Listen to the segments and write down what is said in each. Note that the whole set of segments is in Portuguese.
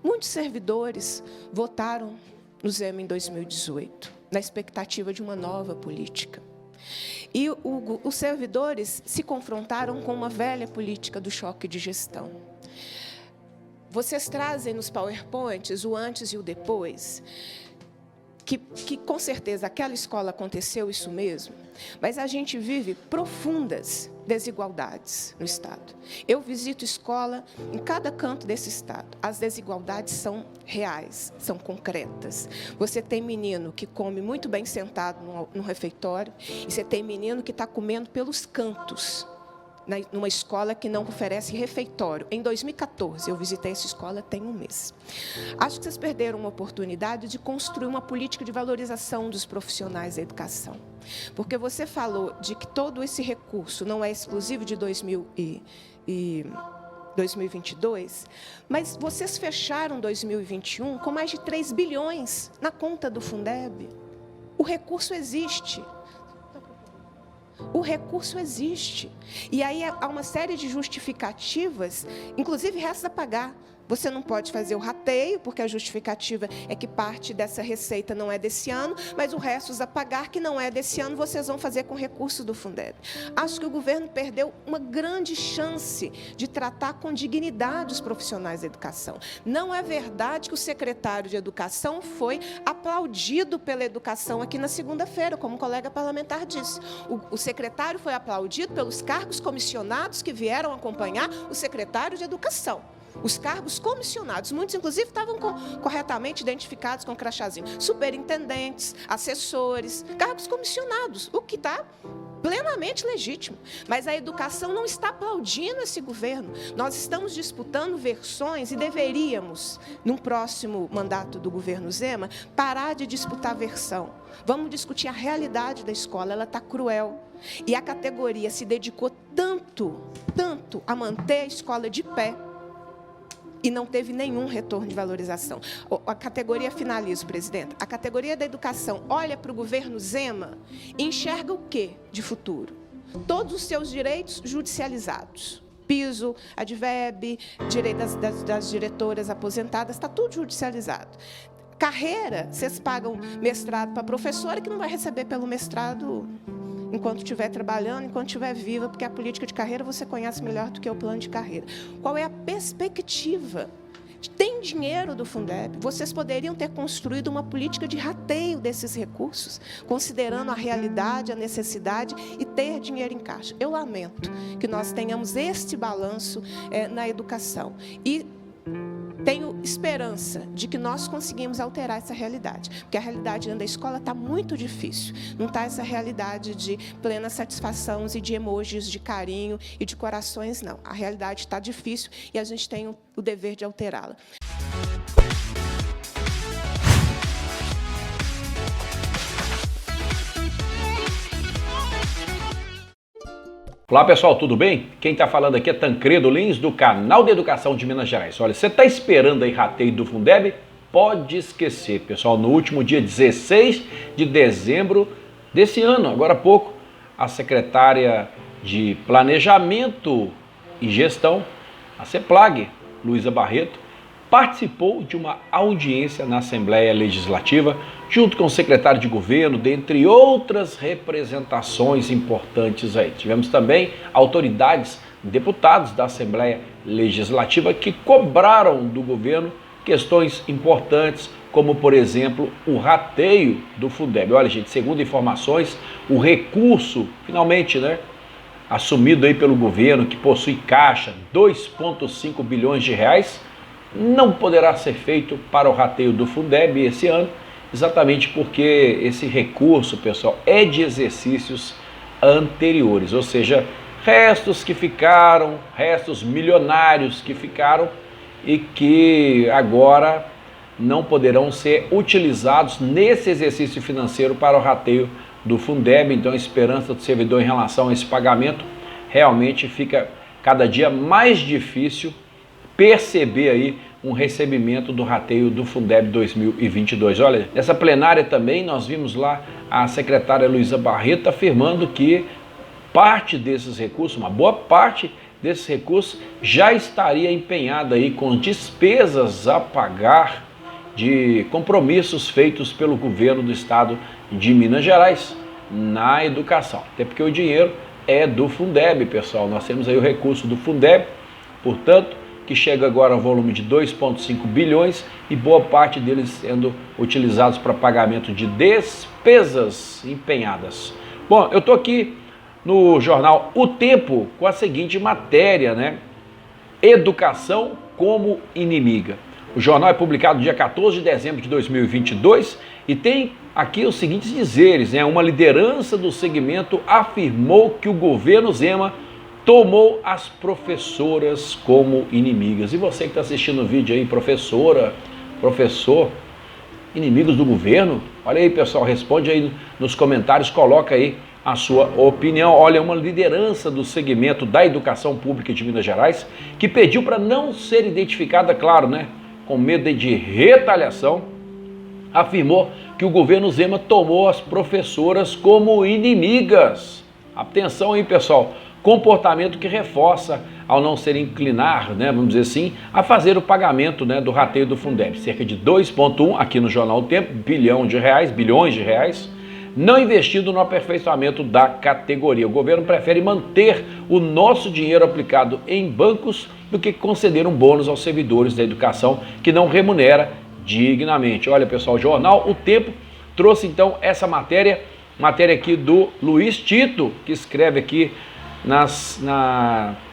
Muitos servidores votaram no Zema em 2018, na expectativa de uma nova política. E os servidores se confrontaram com uma velha política do choque de gestão. Vocês trazem nos PowerPoints o antes e o depois, que com certeza aquela escola aconteceu isso mesmo, mas a gente vive profundas desigualdades no Estado. Eu visito escola em cada canto desse Estado. As desigualdades são reais, são concretas. Você tem menino que come muito bem sentado no refeitório e você tem menino que está comendo pelos cantos, numa escola que não oferece refeitório. Em 2014, eu visitei essa escola tem um mês. Acho que vocês perderam uma oportunidade de construir uma política de valorização dos profissionais da educação. Porque você falou de que todo esse recurso não é exclusivo de 2022, mas vocês fecharam 2021 com mais de 3 bilhões na conta do Fundeb. O recurso existe. O recurso existe. E aí há uma série de justificativas, inclusive resta pagar. Você não pode fazer o rateio, porque a justificativa é que parte dessa receita não é desse ano, mas o resto a pagar, que não é desse ano, vocês vão fazer com recurso do Fundeb. Acho que o governo perdeu uma grande chance de tratar com dignidade os profissionais da educação. Não é verdade que o secretário de Educação foi aplaudido pela educação aqui na segunda-feira, como o colega parlamentar disse. O secretário foi aplaudido pelos cargos comissionados que vieram acompanhar o secretário de Educação. Os cargos comissionados, muitos inclusive estavam corretamente identificados com crachazinho. Superintendentes, assessores, cargos comissionados, o que está plenamente legítimo. Mas a educação não está aplaudindo esse governo. Nós estamos disputando versões e deveríamos, num próximo mandato do governo Zema, parar de disputar versão. Vamos discutir a realidade da escola, ela está cruel. E a categoria se dedicou tanto a manter a escola de pé, e não teve nenhum retorno de valorização. A categoria, finalizo, presidente, a categoria da educação olha para o governo Zema e enxerga o quê de futuro? Todos os seus direitos judicializados. Piso, adverb, direito das diretoras aposentadas, está tudo judicializado. Carreira, vocês pagam mestrado para a professora que não vai receber pelo mestrado enquanto estiver trabalhando, enquanto estiver viva, porque a política de carreira você conhece melhor do que o plano de carreira. Qual é a perspectiva? Tem dinheiro do Fundeb, vocês poderiam ter construído uma política de rateio desses recursos, considerando a realidade, a necessidade e ter dinheiro em caixa. Eu lamento que nós tenhamos este balanço na educação. E tenho esperança de que nós conseguimos alterar essa realidade, porque a realidade dentro da escola está muito difícil. Não está essa realidade de plena satisfação e de emojis de carinho e de corações, não. A realidade está difícil e a gente tem o dever de alterá-la. Olá pessoal, tudo bem? Quem está falando aqui é Tancredo Lins, do canal de Educação de Minas Gerais. Olha, você está esperando aí rateio do Fundeb? Pode esquecer, pessoal. No último dia 16 de dezembro desse ano, agora há pouco, a secretária de Planejamento e Gestão, a CEPLAG, Luísa Barreto, participou de uma audiência na Assembleia Legislativa, junto com o secretário de governo, dentre outras representações importantes aí. Tivemos também autoridades, deputados da Assembleia Legislativa que cobraram do governo questões importantes, como, por exemplo, o rateio do Fundeb. Olha, gente, segundo informações, o recurso, finalmente, assumido aí pelo governo, que possui caixa, 2,5 bilhões de reais, não poderá ser feito para o rateio do Fundeb esse ano, exatamente porque esse recurso, pessoal, é de exercícios anteriores, ou seja, restos que ficaram, restos milionários que ficaram e que agora não poderão ser utilizados nesse exercício financeiro para o rateio do Fundeb. Então a esperança do servidor em relação a esse pagamento realmente fica cada dia mais difícil perceber aí um recebimento do rateio do Fundeb 2022. Olha, nessa plenária também nós vimos lá a secretária Luísa Barreto afirmando que parte desses recursos, uma boa parte, desses recursos já estaria empenhada aí com despesas a pagar de compromissos feitos pelo governo do estado de Minas Gerais na educação. Até porque o dinheiro é do Fundeb, pessoal. Nós temos aí o recurso do Fundeb, portanto, que chega agora ao volume de 2,5 bilhões e boa parte deles sendo utilizados para pagamento de despesas empenhadas. Bom, eu estou aqui no jornal O Tempo com a seguinte matéria, né? Educação como inimiga. O jornal é publicado dia 14 de dezembro de 2022 e tem aqui os seguintes dizeres, né? Uma liderança do segmento afirmou que o governo Zema tomou as professoras como inimigas. E você que está assistindo o vídeo aí, professora, professor, inimigos do governo? Olha aí, pessoal, responde aí nos comentários, coloca aí a sua opinião. Olha, uma liderança do segmento da educação pública de Minas Gerais que pediu para não ser identificada, claro, né? Com medo de retaliação, afirmou que o governo Zema tomou as professoras como inimigas. Atenção aí, pessoal, comportamento que reforça ao não ser inclinar, né, vamos dizer assim, a fazer o pagamento, né, do rateio do Fundeb, cerca de 2,1 aqui no jornal O Tempo, bilhões de reais, não investido no aperfeiçoamento da categoria. O governo prefere manter o nosso dinheiro aplicado em bancos do que conceder um bônus aos servidores da educação que não remunera dignamente. Olha, pessoal, o jornal O Tempo trouxe então essa matéria aqui do Luiz Tito, que escreve aqui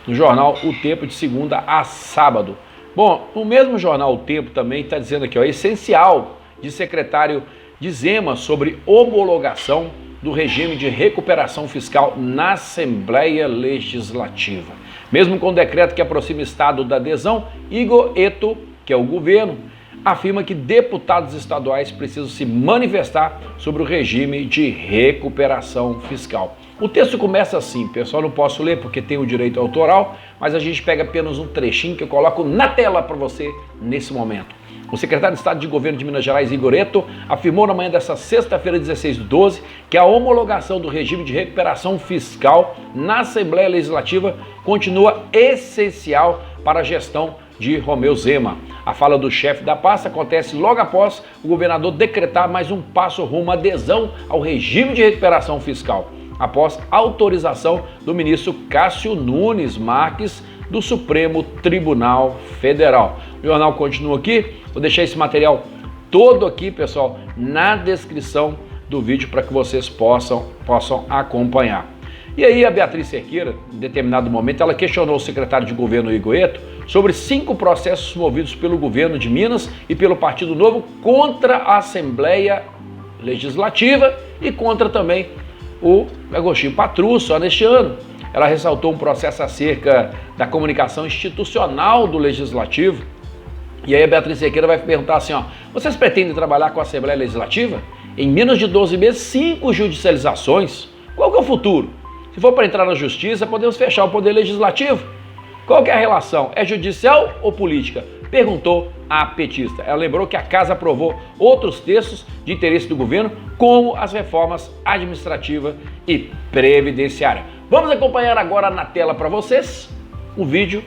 no jornal O Tempo de segunda a sábado. Bom, no mesmo jornal O Tempo também está dizendo aqui, ó, essencial de secretário de Zema sobre homologação do regime de recuperação fiscal na Assembleia Legislativa. Mesmo com o decreto que aproxima o Estado da adesão, Igor Eto, que é o governo, afirma que deputados estaduais precisam se manifestar sobre o regime de recuperação fiscal. O texto começa assim, pessoal, não posso ler porque tem o direito autoral, mas a gente pega apenas um trechinho que eu coloco na tela para você nesse momento. O secretário de Estado de Governo de Minas Gerais, Igor Eto, afirmou na manhã desta sexta-feira, 16/12, que a homologação do regime de recuperação fiscal na Assembleia Legislativa continua essencial para a gestão de Romeu Zema. A fala do chefe da pasta acontece logo após o governador decretar mais um passo rumo à adesão ao regime de recuperação fiscal, após autorização do ministro Cássio Nunes Marques, do Supremo Tribunal Federal. O jornal continua aqui, vou deixar esse material todo aqui, pessoal, na descrição do vídeo para que vocês possam acompanhar. E aí a Beatriz Cerqueira, em determinado momento, ela questionou o secretário de governo Igor Eto sobre 5 processos movidos pelo governo de Minas e pelo Partido Novo contra a Assembleia Legislativa e contra também o Agostinho Patrusco neste ano. Ela ressaltou um processo acerca da comunicação institucional do Legislativo. E aí a Beatriz Cerqueira vai perguntar assim, ó, vocês pretendem trabalhar com a Assembleia Legislativa? Em menos de 12 meses, 5 judicializações. Qual que é o futuro? Se for para entrar na justiça, podemos fechar o poder legislativo? Qual que é a relação? É judicial ou política? Perguntou a petista. Ela lembrou que a casa aprovou outros textos de interesse do governo, como as reformas administrativa e previdenciária. Vamos acompanhar agora na tela para vocês um vídeo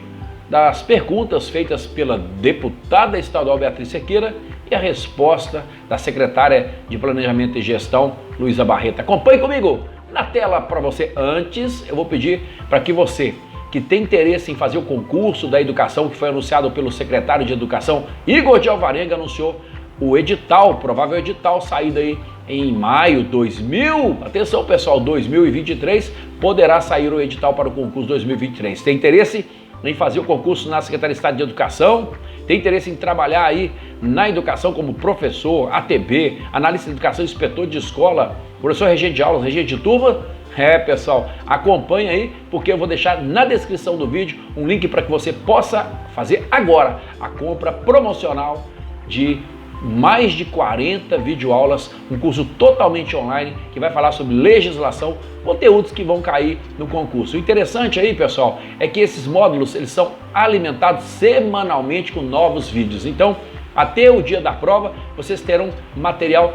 das perguntas feitas pela deputada estadual Beatriz Cerqueira e a resposta da secretária de Planejamento e Gestão, Luísa Barreto. Acompanhe comigo na tela para você. Antes, eu vou pedir para que você que tem interesse em fazer o concurso da educação que foi anunciado pelo secretário de Educação, Igor de Alvarenga, anunciou o edital, provável edital, saído aí em maio atenção pessoal, 2023, poderá sair o edital para o concurso 2023. Tem interesse em fazer o concurso na Secretaria de Estado de Educação? Tem interesse em trabalhar aí na educação como professor, ATB, analista de educação, inspetor de escola, professor regente de aulas, regente de turma? Pessoal, acompanha aí, porque eu vou deixar na descrição do vídeo um link para que você possa fazer agora a compra promocional de mais de 40 videoaulas, um curso totalmente online que vai falar sobre legislação, conteúdos que vão cair no concurso. O interessante aí, pessoal, é que esses módulos eles são alimentados semanalmente com novos vídeos. Então, até o dia da prova, vocês terão material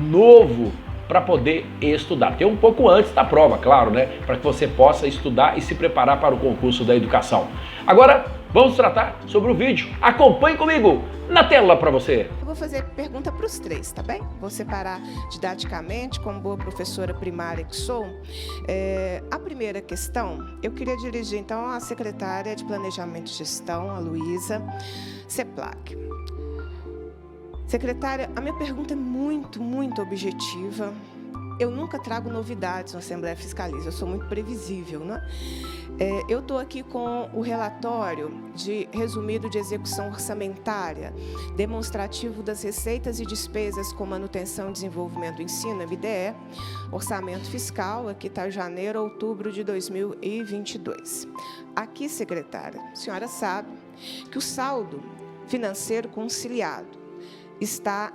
novo para poder estudar. Tem um pouco antes da prova, claro, né? Para que você possa estudar e se preparar para o concurso da educação. Agora, vamos tratar sobre o vídeo. Acompanhe comigo na tela para você. Eu vou fazer pergunta para os três, tá bem? Vou separar didaticamente, como boa professora primária que sou. A primeira questão, eu queria dirigir, então, à secretária de Planejamento e Gestão, a Luísa Seplac. Secretária, a minha pergunta é muito objetiva. Eu nunca trago novidades na Assembleia Fiscaliza, eu sou muito previsível, né? Eu estou aqui com o relatório resumido de execução orçamentária, demonstrativo das receitas e despesas com manutenção e desenvolvimento do ensino, MDE, orçamento fiscal, aqui está janeiro a outubro de 2022. Aqui, secretária, a senhora sabe que o saldo financeiro conciliado está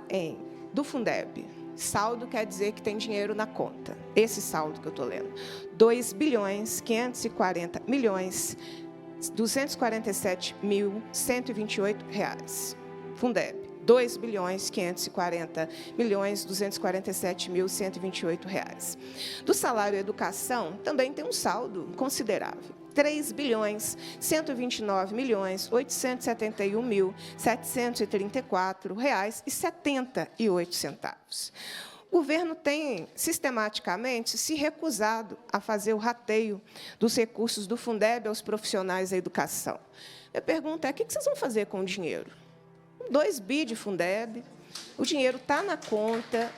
do Fundeb. Saldo quer dizer que tem dinheiro na conta. Esse saldo que eu estou lendo. 2.540.247.128 reais. Fundeb. 2.540.247.128 reais. Do salário educação, também tem um saldo considerável. 3.129.871.734 reais e 78 centavos. O governo tem sistematicamente se recusado a fazer o rateio dos recursos do Fundeb aos profissionais da educação. Minha pergunta é: o que vocês vão fazer com o dinheiro? 2 bi de Fundeb, o dinheiro está na conta.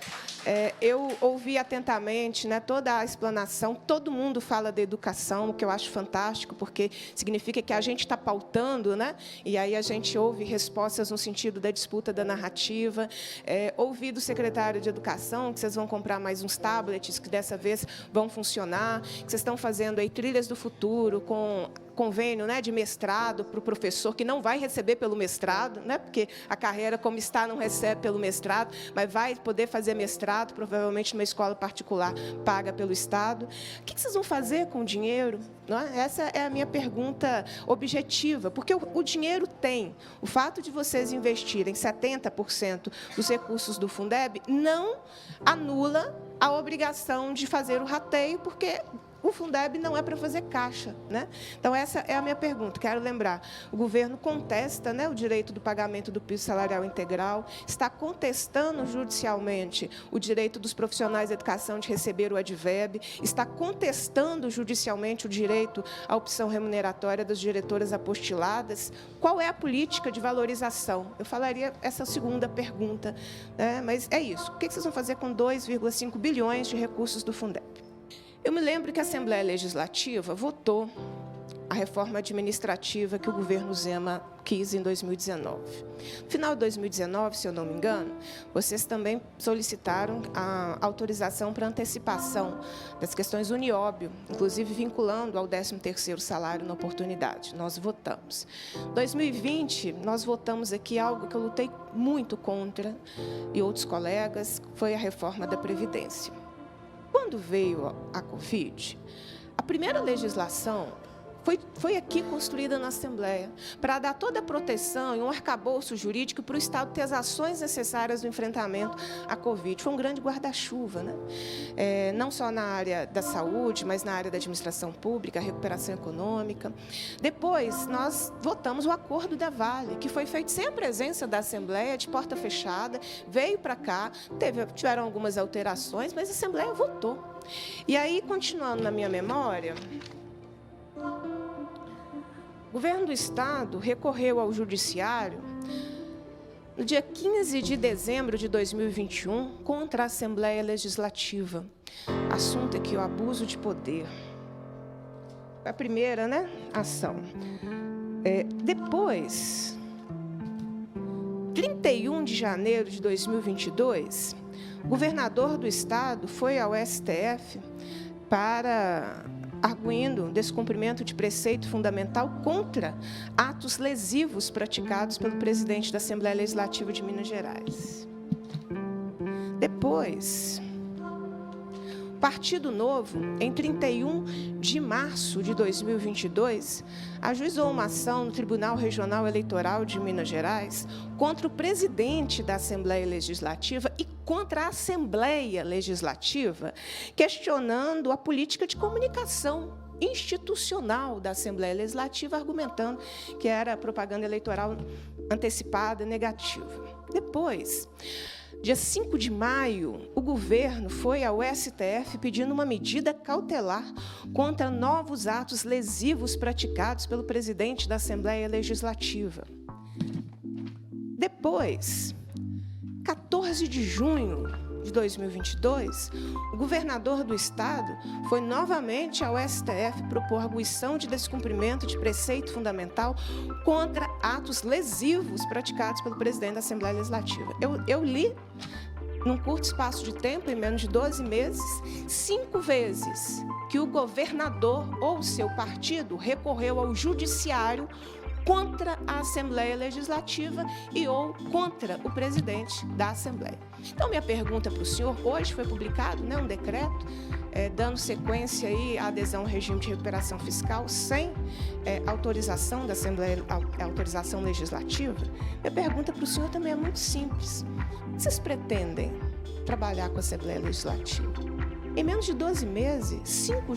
Eu ouvi atentamente, né, toda a explanação, todo mundo fala de educação, o que eu acho fantástico, porque significa que a gente está pautando, né, e aí a gente ouve respostas no sentido da disputa da narrativa. Ouvi do secretário de Educação que vocês vão comprar mais uns tablets, que dessa vez vão funcionar, que vocês estão fazendo aí trilhas do futuro com convênio, né, de mestrado para o professor, que não vai receber pelo mestrado, né, porque a carreira, como está, não recebe pelo mestrado, mas vai poder fazer mestrado, provavelmente numa escola particular, paga pelo Estado. O que vocês vão fazer com o dinheiro? Não é? Essa é a minha pergunta objetiva, porque o dinheiro tem. O fato de vocês investirem 70% dos recursos do Fundeb não anula a obrigação de fazer o rateio, porque o Fundeb não é para fazer caixa, né? Então, essa é a minha pergunta. Quero lembrar, o governo contesta, né, o direito do pagamento do piso salarial integral, está contestando judicialmente o direito dos profissionais da educação de receber o adveb, está contestando judicialmente o direito à opção remuneratória das diretoras apostiladas. Qual é a política de valorização? Eu falaria essa segunda pergunta, né? Mas é isso. O que vocês vão fazer com 2,5 bilhões de recursos do Fundeb? Eu me lembro que a Assembleia Legislativa votou a reforma administrativa que o governo Zema quis em 2019. No final de 2019, se eu não me engano, vocês também solicitaram a autorização para antecipação das questões unióbio, inclusive vinculando ao 13º salário na oportunidade. Nós votamos. Em 2020, nós votamos aqui algo que eu lutei muito contra, e outros colegas, foi a reforma da Previdência. Quando veio a Covid, a primeira legislação foi aqui construída na Assembleia, para dar toda a proteção e um arcabouço jurídico para o Estado ter as ações necessárias no enfrentamento à Covid. Foi um grande guarda-chuva, né? Não só na área da saúde, mas na área da administração pública, recuperação econômica. Depois, nós votamos o acordo da Vale, que foi feito sem a presença da Assembleia, de porta fechada, veio para cá, tiveram algumas alterações, mas a Assembleia votou. E aí, continuando na minha memória, o governo do Estado recorreu ao Judiciário no dia 15 de dezembro de 2021 contra a Assembleia Legislativa. Assunto aqui, o abuso de poder. A primeira, né, ação. Depois, 31 de janeiro de 2022, o governador do Estado foi ao STF para arguindo descumprimento de preceito fundamental contra atos lesivos praticados pelo presidente da Assembleia Legislativa de Minas Gerais. Depois, o Partido Novo, em 31 de março de 2022, ajuizou uma ação no Tribunal Regional Eleitoral de Minas Gerais contra o presidente da Assembleia Legislativa e contra a Assembleia Legislativa, questionando a política de comunicação institucional da Assembleia Legislativa, argumentando que era propaganda eleitoral antecipada negativa. Depois, dia 5 de maio, o governo foi ao STF pedindo uma medida cautelar contra novos atos lesivos praticados pelo presidente da Assembleia Legislativa. Depois, 14 de junho de 2022, o governador do Estado foi novamente ao STF propor arguição de descumprimento de preceito fundamental contra atos lesivos praticados pelo presidente da Assembleia Legislativa. Eu li, num curto espaço de tempo, em menos de 12 meses, 5 vezes que o governador ou seu partido recorreu ao judiciário contra a Assembleia Legislativa e ou contra o presidente da Assembleia. Então, minha pergunta para o senhor, hoje foi publicado, né, um decreto dando sequência aí à adesão ao regime de recuperação fiscal sem autorização da Assembleia, autorização legislativa. Minha pergunta para o senhor também é muito simples. Vocês pretendem trabalhar com a Assembleia Legislativa? Em menos de 12 meses, 5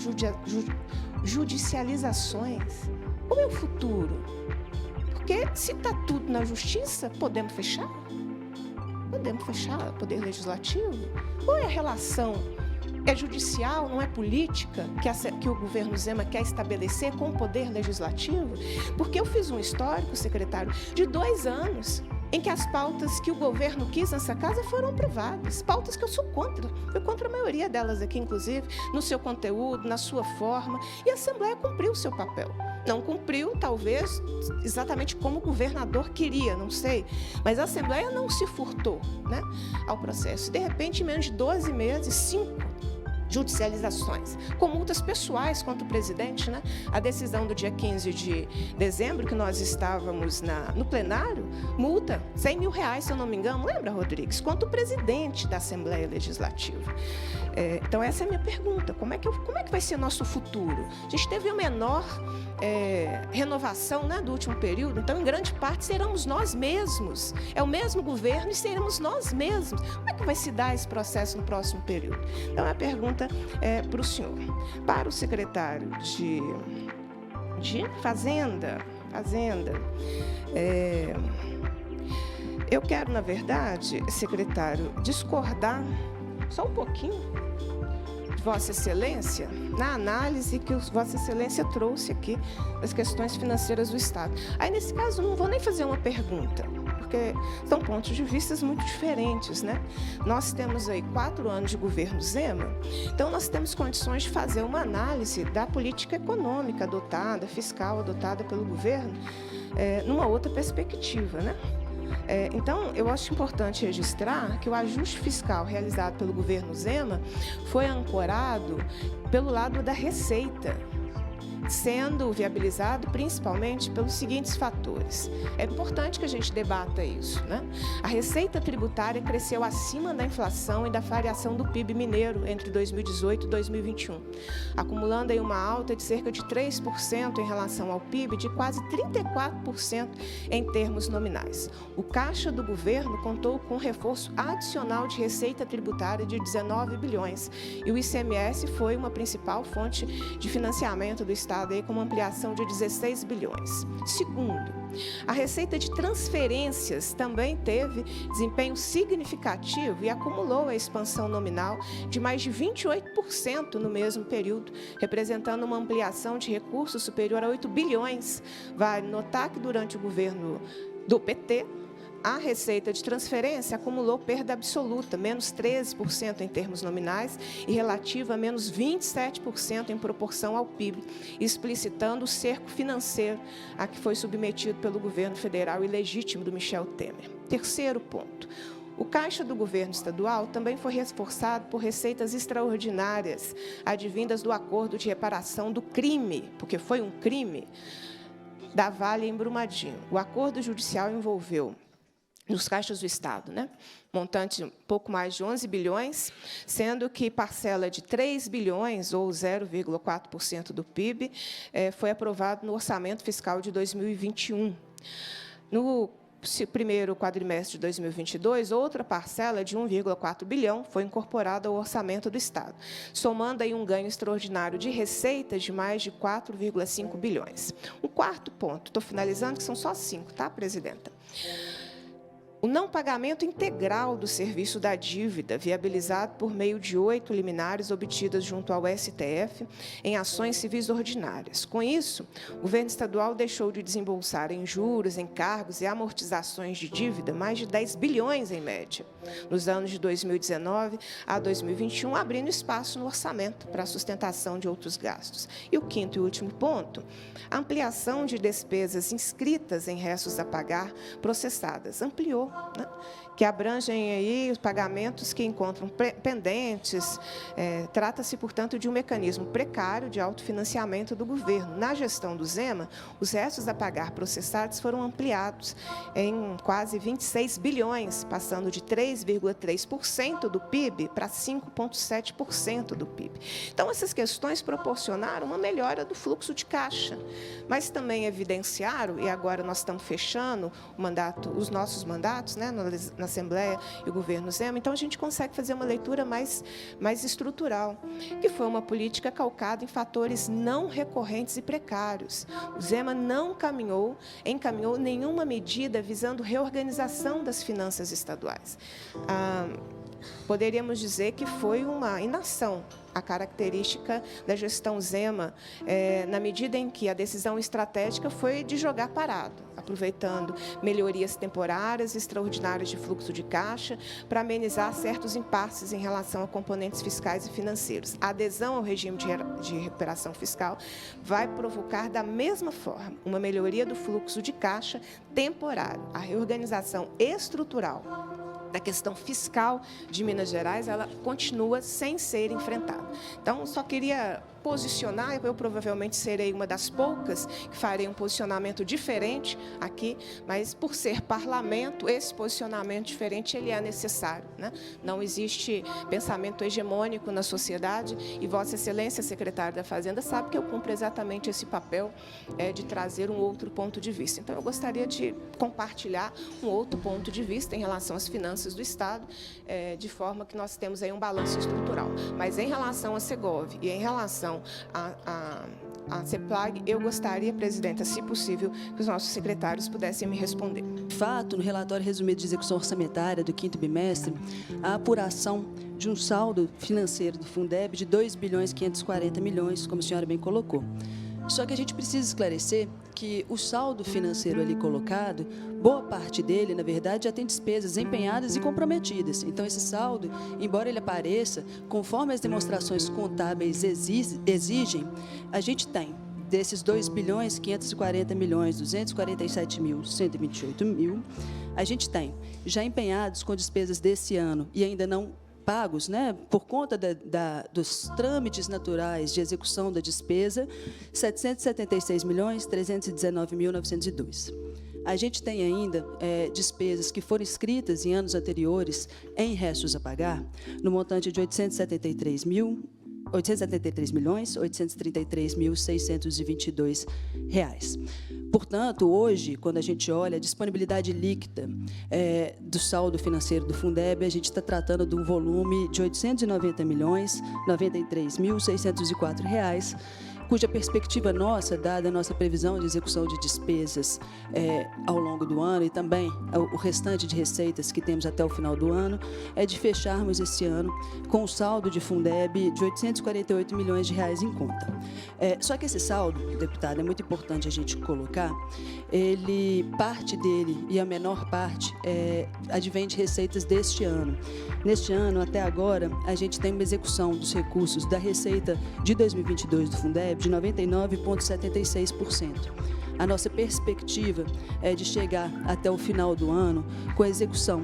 judicializações. Como é o futuro? Porque se está tudo na justiça, podemos fechar? Podemos fechar o Poder Legislativo? Qual é a relação? É judicial, não é política, que o governo Zema quer estabelecer com o Poder Legislativo? Porque eu fiz um histórico, secretário, de 2 anos, em que as pautas que o governo quis nessa casa foram aprovadas. Pautas que eu sou contra. Fui contra a maioria delas aqui, inclusive, no seu conteúdo, na sua forma. E a Assembleia cumpriu o seu papel. Não cumpriu, talvez, exatamente como o governador queria, não sei. Mas a Assembleia não se furtou, né, ao processo. De repente, em menos de 12 meses, 5 judicializações, com multas pessoais contra o presidente, né? A decisão do dia 15 de dezembro, que nós estávamos no plenário, multa R$100 mil, se eu não me engano, lembra, Rodrigues? Contra o presidente da Assembleia Legislativa. Então, essa é a minha pergunta. Como é que vai ser nosso futuro? A gente teve a menor renovação, né, do último período, então, em grande parte, seremos nós mesmos. É o mesmo governo e seremos nós mesmos. Como é que vai se dar esse processo no próximo período? Então, a pergunta para o senhor. Para o secretário de Fazenda, eu quero, na verdade, secretário, discordar só um pouquinho de Vossa Excelência na análise que Vossa Excelência trouxe aqui das questões financeiras do Estado. Aí, nesse caso, não vou nem fazer uma pergunta, porque são pontos de vista muito diferentes, né? Nós temos aí 4 anos de governo Zema, então nós temos condições de fazer uma análise da política econômica adotada, fiscal adotada pelo governo, numa outra perspectiva, né? Então, eu acho importante registrar que o ajuste fiscal realizado pelo governo Zema foi ancorado pelo lado da receita, sendo viabilizado principalmente pelos seguintes fatores. É importante que a gente debata isso, né? A receita tributária cresceu acima da inflação e da variação do PIB mineiro entre 2018 e 2021, acumulando aí uma alta de cerca de 3% em relação ao PIB, de quase 34% em termos nominais. O caixa do governo contou com um reforço adicional de receita tributária de 19 bilhões e o ICMS foi uma principal fonte de financiamento do Estado aí, com uma ampliação de 16 bilhões. Segundo, a receita de transferências também teve desempenho significativo e acumulou a expansão nominal de mais de 28% no mesmo período, representando uma ampliação de recursos superior a 8 bilhões. Vale notar que durante o governo do PT, a receita de transferência acumulou perda absoluta, menos 13% em termos nominais e relativa a menos 27% em proporção ao PIB, explicitando o cerco financeiro a que foi submetido pelo governo federal ilegítimo do Michel Temer. Terceiro ponto. O caixa do governo estadual também foi reforçado por receitas extraordinárias, advindas do acordo de reparação do crime, porque foi um crime, da Vale em Brumadinho. O acordo judicial envolveu nos caixas do Estado, né? Montante um pouco mais de 11 bilhões, sendo que parcela de 3 bilhões, ou 0,4% do PIB, foi aprovado no orçamento fiscal de 2021. No primeiro quadrimestre de 2022, outra parcela de 1,4 bilhão foi incorporada ao orçamento do Estado, somando aí um ganho extraordinário de receitas de mais de 4,5 bilhões. Um quarto ponto, estou finalizando, que são só 5, tá, presidenta? O não pagamento integral do serviço da dívida, viabilizado por meio de 8 liminares obtidas junto ao STF em ações civis ordinárias. Com isso, o governo estadual deixou de desembolsar em juros, encargos e amortizações de dívida mais de 10 bilhões em média, nos anos de 2019 a 2021, abrindo espaço no orçamento para a sustentação de outros gastos. E o quinto e último ponto, a ampliação de despesas inscritas em restos a pagar processadas, ampliou, né, que abrangem aí os pagamentos que encontram pendentes. Trata-se, portanto, de um mecanismo precário de autofinanciamento do governo. Na gestão do Zema, os restos a pagar processados foram ampliados em quase 26 bilhões, passando de 3,3% do PIB para 5,7% do PIB. Então, essas questões proporcionaram uma melhora do fluxo de caixa, mas também evidenciaram, e agora nós estamos fechando os nossos mandatos, né, na Assembleia e o governo Zema, então a gente consegue fazer uma leitura mais estrutural, que foi uma política calcada em fatores não recorrentes e precários. O Zema não encaminhou nenhuma medida visando reorganização das finanças estaduais. Poderíamos dizer que foi uma inação a característica da gestão Zema, na medida em que a decisão estratégica foi de jogar parado, aproveitando melhorias temporárias, extraordinárias de fluxo de caixa, para amenizar certos impasses em relação a componentes fiscais e financeiros. A adesão ao regime de recuperação fiscal vai provocar, da mesma forma, uma melhoria do fluxo de caixa temporário. A reorganização estrutural da questão fiscal de Minas Gerais, ela continua sem ser enfrentada. Então, só queria posicionar, eu provavelmente serei uma das poucas que farei um posicionamento diferente aqui, mas por ser parlamento, esse posicionamento diferente ele é necessário, né? Não existe pensamento hegemônico na sociedade e Vossa Excelência, secretário da Fazenda, sabe que eu cumpro exatamente esse papel de trazer um outro ponto de vista. Então, eu gostaria de compartilhar um outro ponto de vista em relação às finanças do Estado, de forma que nós temos aí um balanço estrutural. Mas em relação a Segov e em relação a CEPLAG, eu gostaria, presidenta, se possível, que os nossos secretários pudessem me responder. De fato, no relatório resumido de execução orçamentária do 5º bimestre, a apuração de um saldo financeiro do Fundeb de 2,540 bilhões, como a senhora bem colocou. Só que a gente precisa esclarecer que o saldo financeiro ali colocado, boa parte dele, na verdade, já tem despesas empenhadas e comprometidas. Então, esse saldo, embora ele apareça, conforme as demonstrações contábeis exigem, a gente tem, desses 2,540 bilhões, 247.128 mil, a gente tem já empenhados com despesas desse ano e ainda não pagos, né, por conta dos trâmites naturais de execução da despesa, 776.319.902. A gente tem ainda despesas que foram inscritas em anos anteriores em restos a pagar, no montante de 833.833.622 reais. Portanto, hoje, quando a gente olha a disponibilidade líquida do saldo financeiro do Fundeb, a gente está tratando de um volume de 890.093.604 reais, cuja perspectiva nossa, dada a nossa previsão de execução de despesas ao longo do ano e também o restante de receitas que temos até o final do ano, é de fecharmos esse ano com um saldo de Fundeb de 848 milhões de reais em conta. Só que esse saldo, deputado, é muito importante a gente colocar, parte dele e a menor parte advém de receitas deste ano. Neste ano, até agora, a gente tem uma execução dos recursos da receita de 2022 do Fundeb de 99,76%. A nossa perspectiva é de chegar até o final do ano com a execução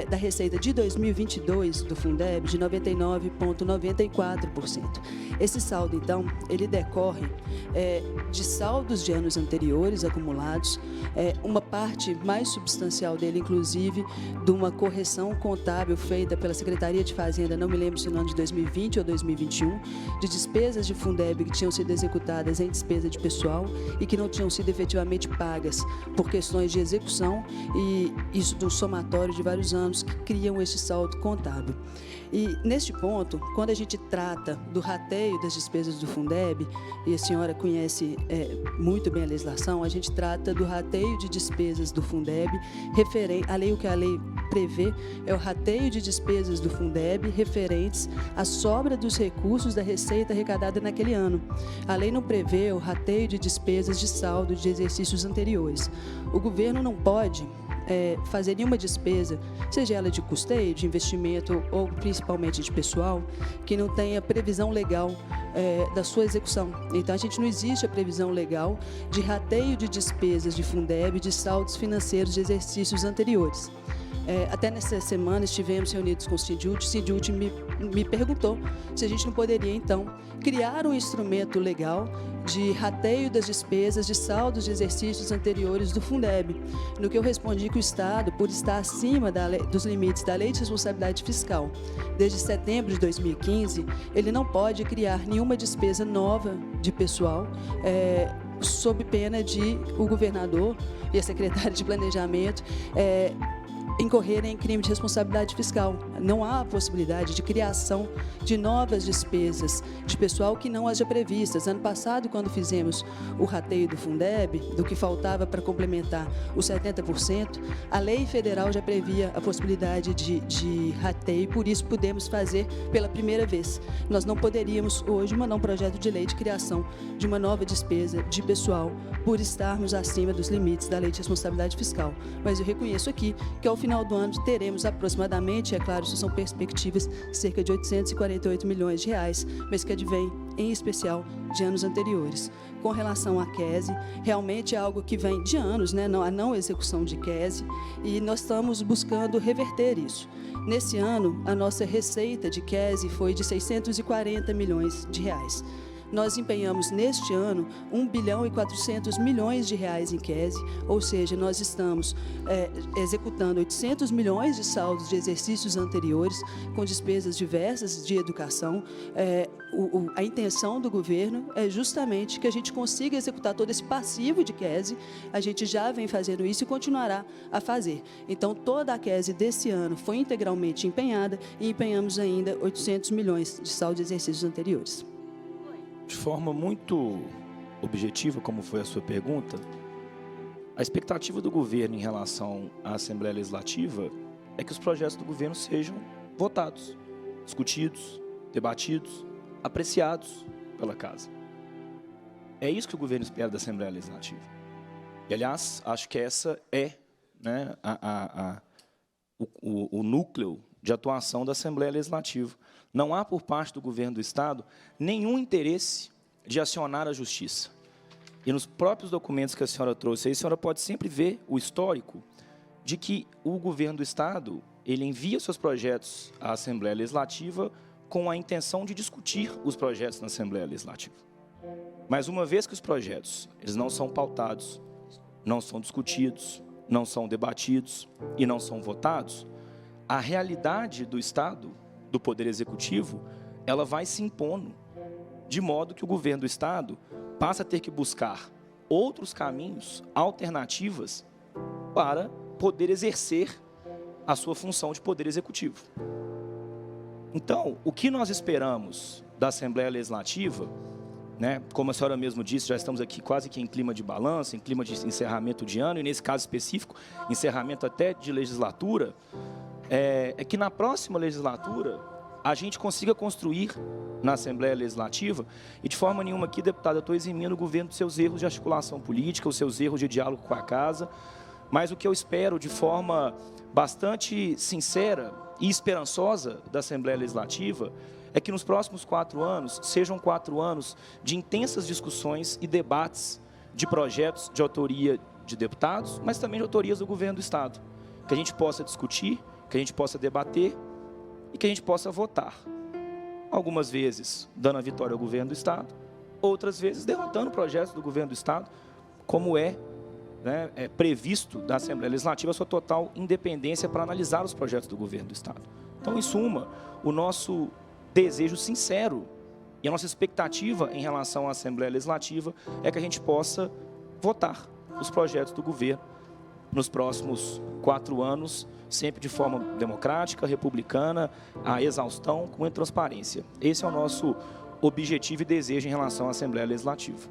da receita de 2022 do Fundeb de 99,94%. Esse saldo, então, ele decorre de saldos de anos anteriores acumulados, uma parte mais substancial dele, inclusive, de uma correção contábil feita pela Secretaria de Fazenda, não me lembro se no ano de 2020 ou 2021, de despesas de Fundeb que tinham sido sido executadas em despesa de pessoal e que não tinham sido efetivamente pagas por questões de execução, e isso do somatório de vários anos que criam este saldo contábil. E, neste ponto, quando a gente trata do rateio das despesas do Fundeb, e a senhora conhece muito bem a legislação, a gente trata do rateio de despesas do Fundeb, o que a lei prevê é o rateio de despesas do Fundeb referentes à sobra dos recursos da receita arrecadada naquele ano. A lei não prevê o rateio de despesas de saldo de exercícios anteriores. O governo não pode fazer nenhuma despesa, seja ela de custeio, de investimento ou principalmente de pessoal, que não tenha previsão legal da sua execução. Então, a gente não existe a previsão legal de rateio de despesas de Fundeb de saldos financeiros de exercícios anteriores. Até nessa semana estivemos reunidos com o Sindhut. O Sindhut me perguntou se a gente não poderia, então, criar um instrumento legal de rateio das despesas de saldos de exercícios anteriores do Fundeb. No que eu respondi que o Estado, por estar acima dos limites da Lei de Responsabilidade Fiscal, desde setembro de 2015, ele não pode criar nenhuma despesa nova de pessoal, sob pena de o governador e a secretária de Planejamento incorrerem em crime de responsabilidade fiscal. Não há possibilidade de criação de novas despesas de pessoal que não haja previstas. Ano passado, quando fizemos o rateio do Fundeb, do que faltava para complementar os 70%, a lei federal já previa a possibilidade de rateio, por isso pudemos fazer pela primeira vez. Nós não poderíamos hoje mandar um projeto de lei de criação de uma nova despesa de pessoal por estarmos acima dos limites da lei de responsabilidade fiscal. Mas eu reconheço aqui que ao final do ano teremos aproximadamente, é claro, isso são perspectivas, cerca de 848 milhões de reais, mas que advém, em especial, de anos anteriores. Com relação à QESE, realmente é algo que vem de anos, né? A não execução de QESE, e nós estamos buscando reverter isso. Nesse ano, a nossa receita de QESE foi de 640 milhões de reais. Nós empenhamos neste ano 1 bilhão e 400 milhões de reais em QESE, ou seja, nós estamos executando 800 milhões de saldos de exercícios anteriores, com despesas diversas de educação. A intenção do governo é justamente que a gente consiga executar todo esse passivo de QESE. A gente já vem fazendo isso e continuará a fazer. Então, toda a QESE desse ano foi integralmente empenhada e empenhamos ainda 800 milhões de saldo de exercícios anteriores. De forma muito objetiva, como foi a sua pergunta, a expectativa do governo em relação à Assembleia Legislativa é que os projetos do governo sejam votados, discutidos, debatidos, apreciados pela Casa. É isso que o governo espera da Assembleia Legislativa. E, aliás, acho que essa é, né, o núcleo de atuação da Assembleia Legislativa. Não há, por parte do governo do Estado, nenhum interesse de acionar a Justiça. E nos próprios documentos que a senhora trouxe aí, a senhora pode sempre ver o histórico de que o governo do Estado, ele envia seus projetos à Assembleia Legislativa com a intenção de discutir os projetos na Assembleia Legislativa. Mas uma vez que os projetos eles não são pautados, não são discutidos, não são debatidos e não são votados, a realidade do Estado, do Poder Executivo, ela vai se impondo, de modo que o governo do Estado passa a ter que buscar outros caminhos, alternativas, para poder exercer a sua função de Poder Executivo. Então, o que nós esperamos da Assembleia Legislativa, né, como a senhora mesmo disse, já estamos aqui quase que em clima de balanço, em clima de encerramento de ano, e nesse caso específico, encerramento até de legislatura, é que na próxima legislatura a gente consiga construir na Assembleia Legislativa, e de forma nenhuma aqui, deputada, eu estou eximindo o governo dos seus erros de articulação política, os seus erros de diálogo com a Casa, mas o que eu espero de forma bastante sincera e esperançosa da Assembleia Legislativa é que nos próximos 4 anos sejam 4 anos de intensas discussões e debates de projetos de autoria de deputados, mas também de autorias do governo do Estado, que a gente possa discutir, que a gente possa debater e que a gente possa votar. Algumas vezes dando a vitória ao governo do Estado, outras vezes derrotando projetos do governo do Estado, como é previsto da Assembleia Legislativa a sua total independência para analisar os projetos do governo do Estado. Então, em suma, o nosso desejo sincero E a nossa expectativa em relação à Assembleia Legislativa é que a gente possa votar os projetos do governo nos próximos 4 anos, sempre de forma democrática, republicana, a exaustão, com transparência. Esse é o nosso objetivo e desejo em relação à Assembleia Legislativa.